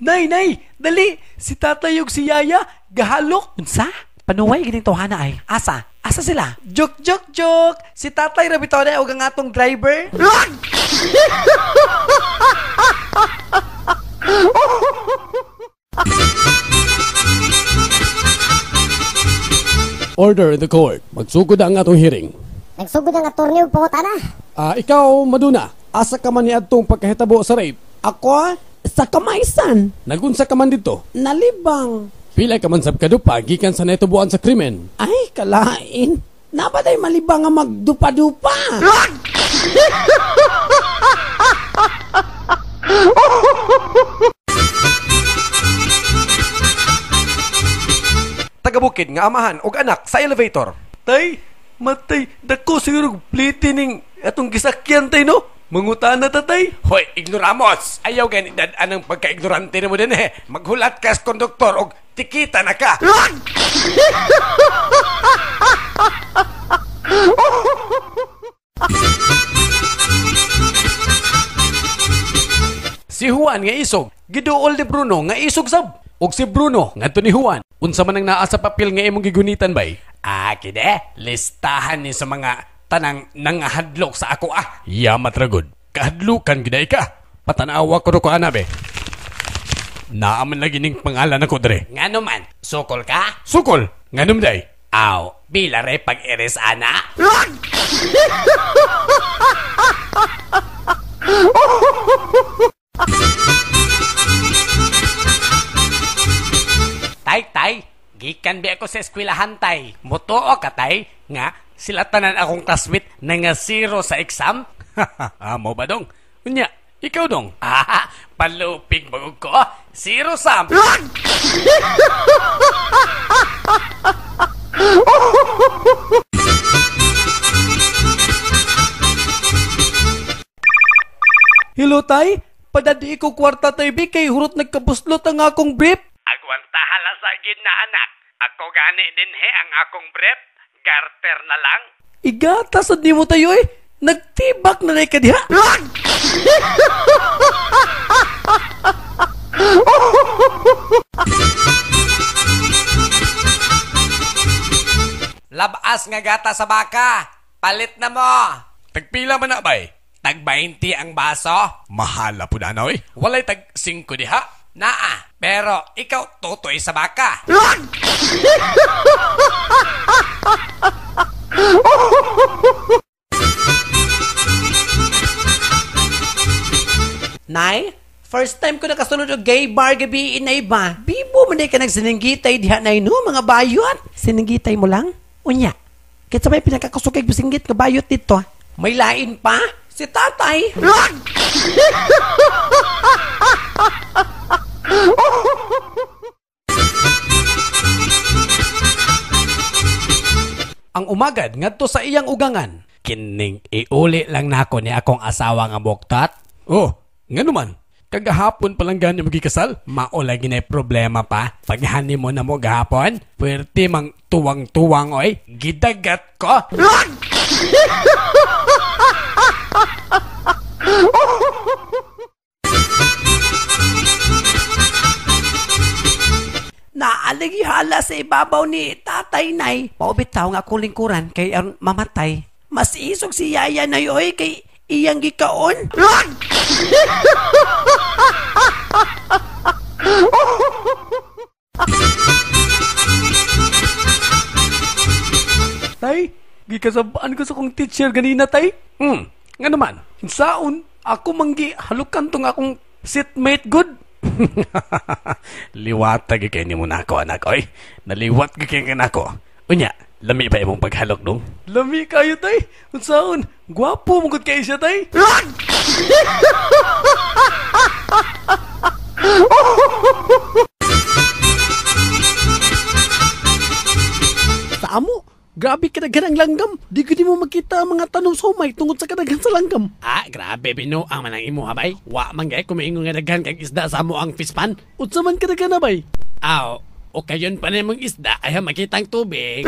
Nay, dali! Si tatay ug si yaya, gahalok! Unsa? Panuway ganito hana ay. Asa? Asa sila? Joke! Si tatay rabito na og ang atong driver. Order in the court. Magsugod ang atong hearing. Nagsugod ang attorney og pangutana. Ikaw, Maduna, asa ka man ni adtong pagkahitabo sa rape? Ako? Sa kamaysan. Nagunsa ka man dito? Nalibang. Pila ka man sab kadupa gikan sa natubuan sa krimen? Ay, kalain. Nabaday malibang nga magdupa-dupa. Tagabukid nga amahan og anak sa elevator. Tay, matay, dako siguro pliti ning atong gisakyan tay no? Mangutana ta tay. Hoy, ignoramos! Ayaw ganit anang pagka-ignorante mo din eh. Maghulat ka sa konduktor og tikita na ka. Si Juan nga isog, giduol ni Bruno nga isog sab. Og si Bruno ngadto ni Juan, unsa man ang naa sa papel nga imong gigunitan bay? Kide, listahan ni sa mga tanang nangahadlok sa ako Yamat ragod. Kahadlukan giday ka. Patanawa ko ko anabe. Naaman lagi ning pangalan ako dre. Ngano man, sukol ka? Sukol. Nganum day? Aw, bila re pag-eres ana? Tay, gikan bi ako sa eskwelahan tay. Mutuo ka tay, nga sila tanan akong classmate na nga zero sa exam. Amo ba dong? Unya, ikaw dong. Palupig mo ko. Zero sam. Hello tay, padadi ko kwarta tay bi kay hurot nagkabuslot ang akong brief. Agwantahala sa gid na anak. Ako gani din ang akong brief. Garter na lang. Igata sa di mo tayo eh. Nagtibak na ka diha. Labas nga gata sa baka. Palit na mo. Tagpila man na bay? Tag 20 ang baso. Mahala po na oy. Walay tag 5 diha. Naa. Pero ikaw tutoy sa baka. Nay, first time ko nakasunod og gay bar gabi inay ba? Bibo man ka nagsininggitay diha nay no mga bayot. Sininggitay mo lang? Unya. Kit sabay pinakakusukay bisinggit nga bayot dito. May lain pa? Si tatay. Ang umagad ngadto sa iyang ugangan. Kining iuli lang nako ni akong asawa nga buktat. Oh, ngano man? Kagahapon pa lang gani magikasal? Maulay ginay problema pa. Paghani mo na mo gahapon, pwerte mang tuwang-tuwang oy. Gidagat ko. Naalagi hala sa ibabaw ni tatay nay. Paubitaw nga akong lingkuran kay mamatay. Mas isog si yaya na yoy kay iyang gikaon. Tay, gikasabaan ko sa kong teacher ganina tay. Nga naman? Saon, ako manggi halukan tong akong seatmate good. Liwata gikay ni mo na ako, anak. Oy, naliwat gikay ka na ako. Unya, lami ba imong paghalok dong? Lami kayo tay. Unsaon, gwapo mong kayo siya tay. Sa amo, grabe kadaghan ang langgam. Di ko di mo makita ang mga tanong somay tungod sa kadaghan sa langgam. Grabe binuang man ang imo habay. Wa man gay kumiingon nga daghan kag isda sa amo ang pispan. Unsa man kadaghan na bay? O kayon pa na mong isda ay makitang tubig.